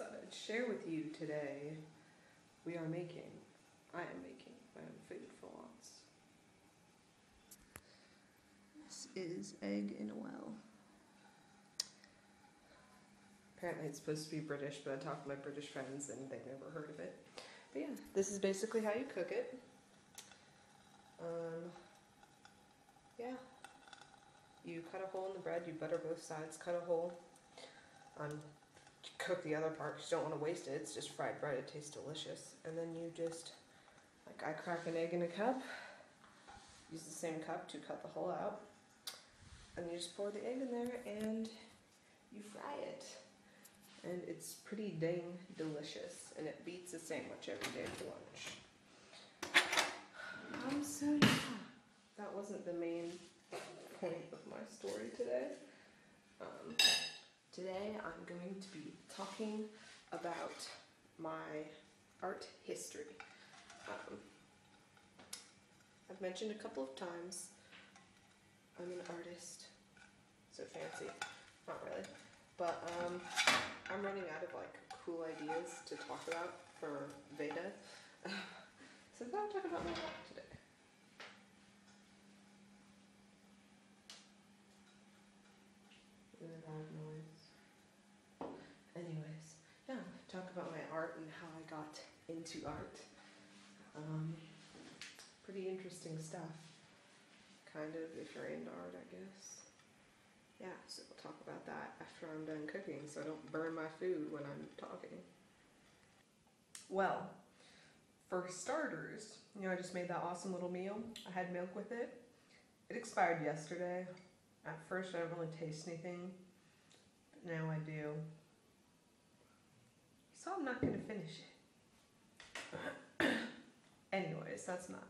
that I'd share with you today. I am making my own food for once. This is egg in a well. Apparently it's supposed to be British, but I talked to my British friends and they've never heard of it. But yeah, this is basically how you cook it. Yeah. You cut a hole in the bread, you butter both sides, cut a hole. Cook the other part because you don't want to waste it. It's just fried bread, it tastes delicious. And then you just, like I crack an egg in a cup, use the same cup to cut the hole out. And you just pour the egg in there and you fry it. And it's pretty dang delicious. And it beats a sandwich every day for lunch. So yeah, that wasn't the main point of my story today. Today I'm going to be talking about my art history. I've mentioned a couple of times I'm an artist. So fancy. Not really. But I'm running out of like cool ideas to talk about for VEDA. So I thought I'd talk about my art today. Really loud noise. Anyways, yeah, talk about my art and how I got into art. Pretty interesting stuff. Kind of, if you're into art, I guess. Yeah, so we'll talk about that after I'm done cooking so I don't burn my food when I'm talking. Well, for starters, I just made that awesome little meal. I had milk with it. It expired yesterday. At first I didn't really taste anything, but now I do. So I'm not going to finish it. Anyways, that's not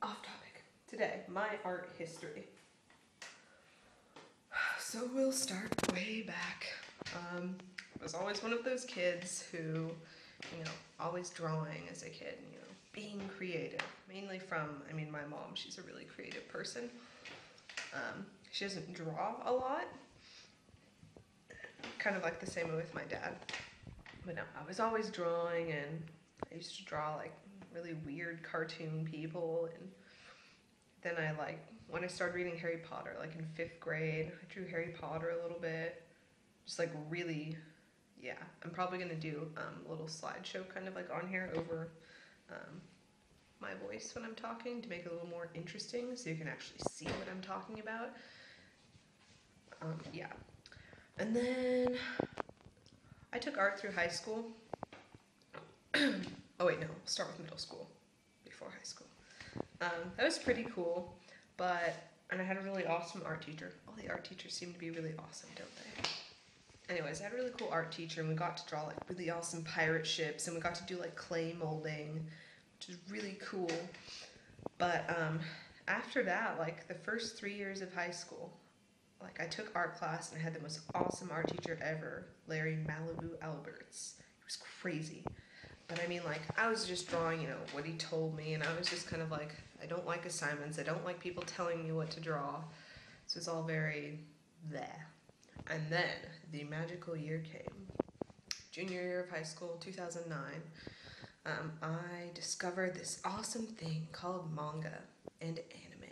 off topic. Today, my art history. So we'll start way back. I was always one of those kids who, always drawing as a kid, being creative. Mainly from, my mom, she's a really creative person. She doesn't draw a lot. Kind of like the same way with my dad. But no, I was always drawing, and I used to draw like really weird cartoon people. And then when I started reading Harry Potter, like in 5th grade, I drew Harry Potter a little bit. Just like really, yeah. I'm probably gonna do a little slideshow kind of like on here over my voice when I'm talking to make it a little more interesting so you can actually see what I'm talking about. Yeah. And then I took art through high school. Oh wait, no, I'll start with middle school before high school. That was pretty cool, and I had a really awesome art teacher. All the art teachers seem to be really awesome, don't they? Anyways, I had a really cool art teacher, and we got to draw like really awesome pirate ships, and we got to do like clay molding, which is really cool. But after that, like the first 3 years of high school, like I took art class and I had the most awesome art teacher ever, Larry Malibu Alberts. He was crazy. But I was just drawing, what he told me, and I was just kind of like, I don't like assignments, I don't like people telling me what to draw. So it's all very there. And then the magical year came. Junior year of high school, 2009. I discovered this awesome thing called manga and anime.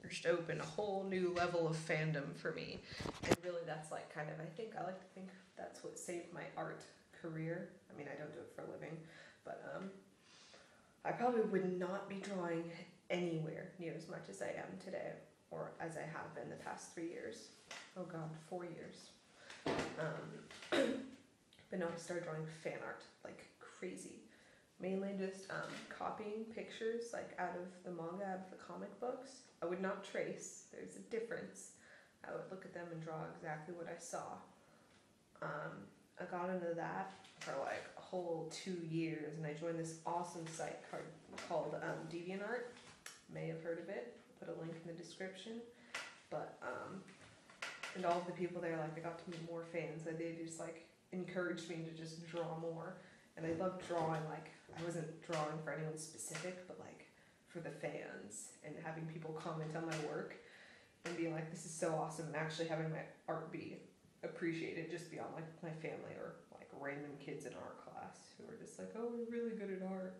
It just opened a whole new level of fandom for me. And really that's like I like to think that's what saved my art career. I don't do it for a living, but I probably would not be drawing anywhere near as much as I am today, or as I have been the past 3 years. Oh God, 4 years. But no, I started drawing fan art like crazy. Mainly just copying pictures like out of the manga, out of the comic books. I would not trace, there's a difference. I would look at them and draw exactly what I saw. I got into that for like a whole 2 years, and I joined this awesome site called DeviantArt. May have heard of it. I'll put a link in the description. But and all of the people there, like I got to meet more fans, and they just like encouraged me to just draw more. And I loved drawing, like I wasn't drawing for anyone specific, but like for the fans, and having people comment on my work and being like, this is so awesome, and actually having my art be appreciated just beyond like my family or like random kids in art class who were just like, oh, we're really good at art.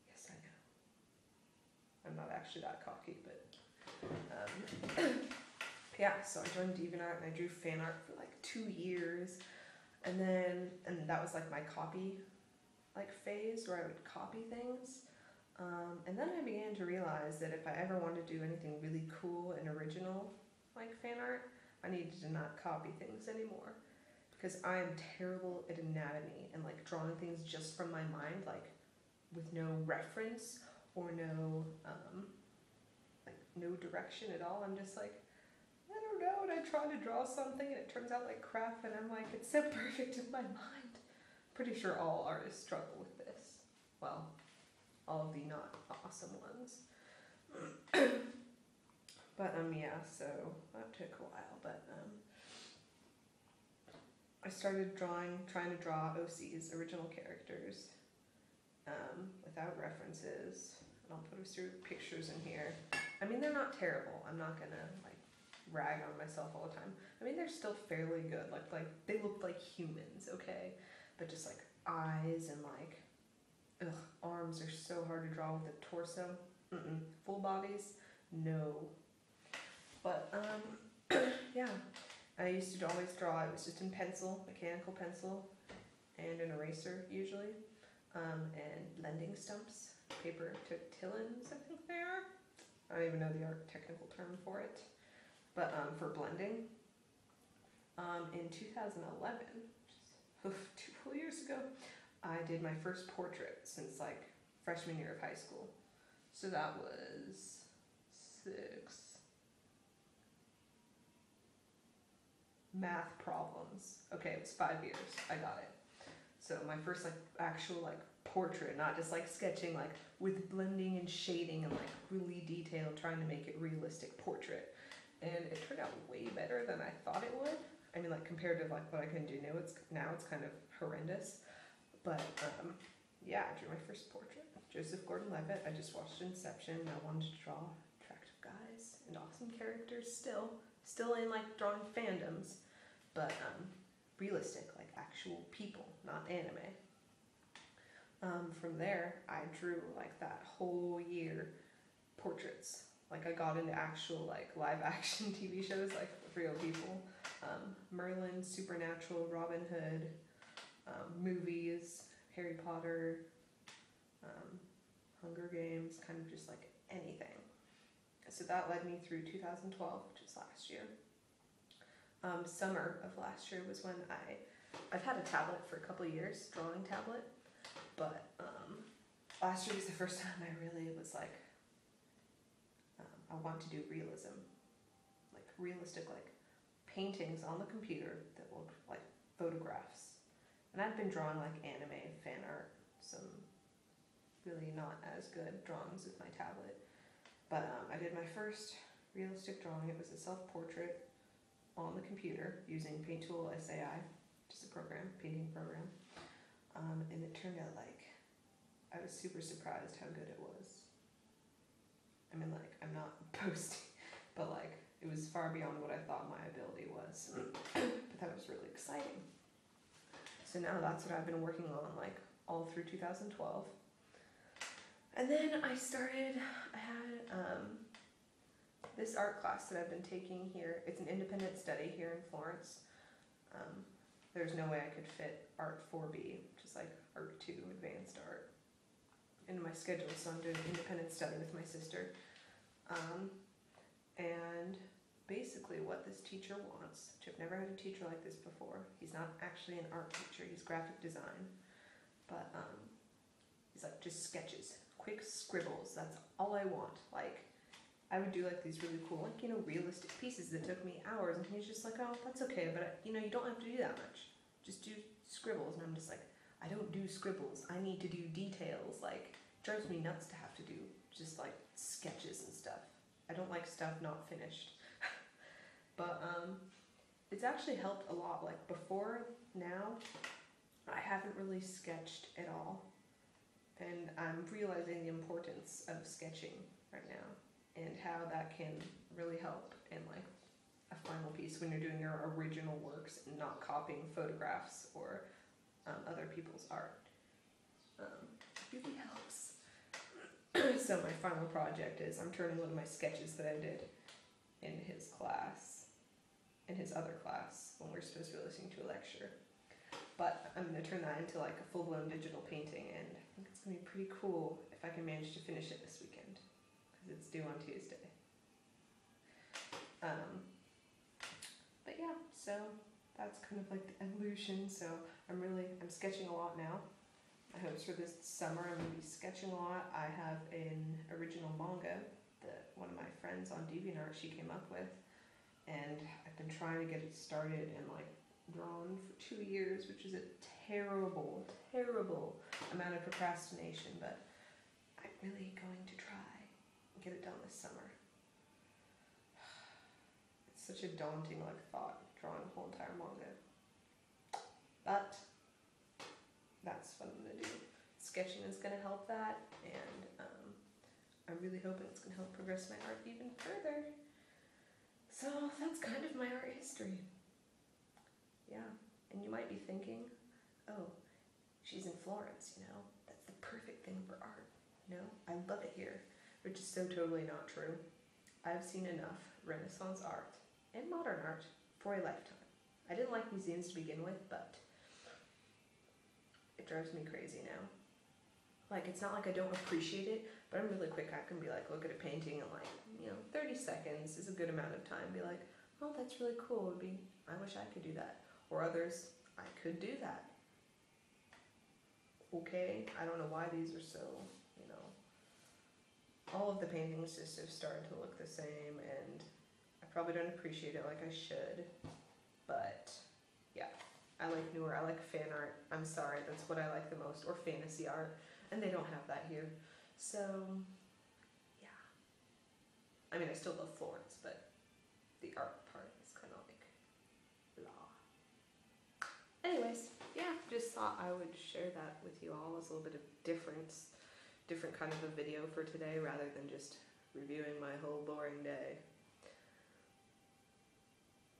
Yes, I know. I'm not actually that cocky, but yeah, so I joined DeviantArt and I drew fan art for like 2 years, and that was like my copy like phase where I would copy things, and then I began to realize that if I ever wanted to do anything really cool and original like fan art, I needed to not copy things anymore, because I am terrible at anatomy and like drawing things just from my mind, like with no reference or no no direction at all. I'm just like, I don't know, and I try to draw something and it turns out like crap, and I'm like, it's so perfect in my mind. Pretty sure all artists struggle with this. Well, all of the not awesome ones. But yeah, so that took a while, but I started trying to draw OCs, original characters, without references. And I'll put a few pictures in here. I mean, they're not terrible. I'm not gonna like rag on myself all the time. I mean, they're still fairly good. Like they look like humans, okay? But just like eyes and like, arms are so hard to draw with a torso. Full bodies, no. But yeah, I used to always draw. It was just in pencil, mechanical pencil, and an eraser usually, and blending stumps, paper tillins, I think they are. I don't even know the art technical term for it. But for blending, in 2011, which is 2 full years ago, I did my first portrait since like freshman year of high school. So that was 6 math problems. Okay, it was 5 years. I got it. So my first like actual like portrait, not just like sketching, like with blending and shading and like really detailed, trying to make it realistic portrait. And it turned out way better than I thought it would. I mean, like compared to like what I can do now, it's kind of horrendous. But yeah, I drew my first portrait. Joseph Gordon-Levitt. I just watched Inception. I wanted to draw attractive guys and awesome characters still in like drawing fandoms, but realistic, like actual people, not anime. From there, I drew like that whole year portraits. Like I got into actual like live action TV shows, like real people. Merlin, Supernatural, Robin Hood, movies, Harry Potter, Hunger Games, kind of just like anything. So that led me through 2012, which is last year. Summer of last year was when I've had a tablet for a couple of years, drawing tablet, but last year was the first time I really was like, I want to do realism, like realistic, like paintings on the computer that look like photographs. And I've been drawing like anime, fan art, some really not as good drawings with my tablet. But I did my first realistic drawing. It was a self-portrait on the computer using Paint Tool SAI, just a program, painting program. And it turned out like, I was super surprised how good it was. I mean, like, I'm not boasting, but like, it was far beyond what I thought my ability was. But that was really exciting. So now that's what I've been working on like all through 2012. And then I had this art class that I've been taking here. It's an independent study here in Florence. There's no way I could fit Art 4B, which is like Art 2, advanced art, into my schedule, so I'm doing independent study with my sister. And basically what this teacher wants, which I've never had a teacher like this before, he's not actually an art teacher, he's graphic design, but he's like, just sketches, quick scribbles, that's all I want. Like, I would do like these really cool, like, realistic pieces that took me hours, and he's just like, oh, that's okay, but you don't have to do that much. Just do scribbles. And I'm just like, I don't do scribbles. I need to do details. Like, it drives me nuts to have to do just like sketches and stuff. I don't like stuff not finished. But it's actually helped a lot. Like before now, I haven't really sketched at all. And I'm realizing the importance of sketching right now, and how that can really help in like a final piece, when you're doing your original works and not copying photographs or other people's art. It really helps. So my final project is I'm turning one of my sketches that I did in his class, in his other class, when we're supposed to be listening to a lecture. But I'm going to turn that into like a full-blown digital painting, and I think it's going to be pretty cool if I can manage to finish it this weekend, because it's due on Tuesday. But yeah, so that's kind of like the evolution. So I'm sketching a lot now. My hopes for this summer, I'm going to be sketching a lot. I have an original manga that one of my friends on DeviantArt she came up with, and I've been trying to get it started and like drawn for 2 years, which is a terrible amount of procrastination, but I'm really going to try and get it done this summer. It's such a daunting like thought, drawing a whole entire manga, but that's what I'm going to do. Sketching is going to help that, and I'm really hoping it's going to help progress my art even further. So that's kind of my art history. Yeah, and you might be thinking, oh, she's in Florence, you know, that's the perfect thing for art, you know, I love it here, which is so totally not true. I've seen enough Renaissance art and modern art for a lifetime. I didn't like museums to begin with, but it drives me crazy now. Like, it's not like I don't appreciate it, but I'm really quick. I can be like, look at a painting and like, you know, 30 seconds is a good amount of time. Be like, oh, that's really cool. I wish I could do that. Or others, I could do that. Okay, I don't know why these are so, you know, all of the paintings just have started to look the same, and I probably don't appreciate it like I should, but yeah, I like newer, I like fan art. I'm sorry, that's what I like the most, or fantasy art, and they don't have that here. So, yeah. I mean, I still love Florence, but the art part is kind of like, blah. Anyways, yeah, just thought I would share that with you all as a little bit of different kind of a video for today, rather than just reviewing my whole boring day.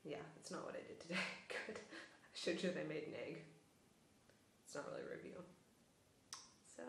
Yeah, that's not what I did today. Good. I showed you that I made an egg. It's not really a review. So,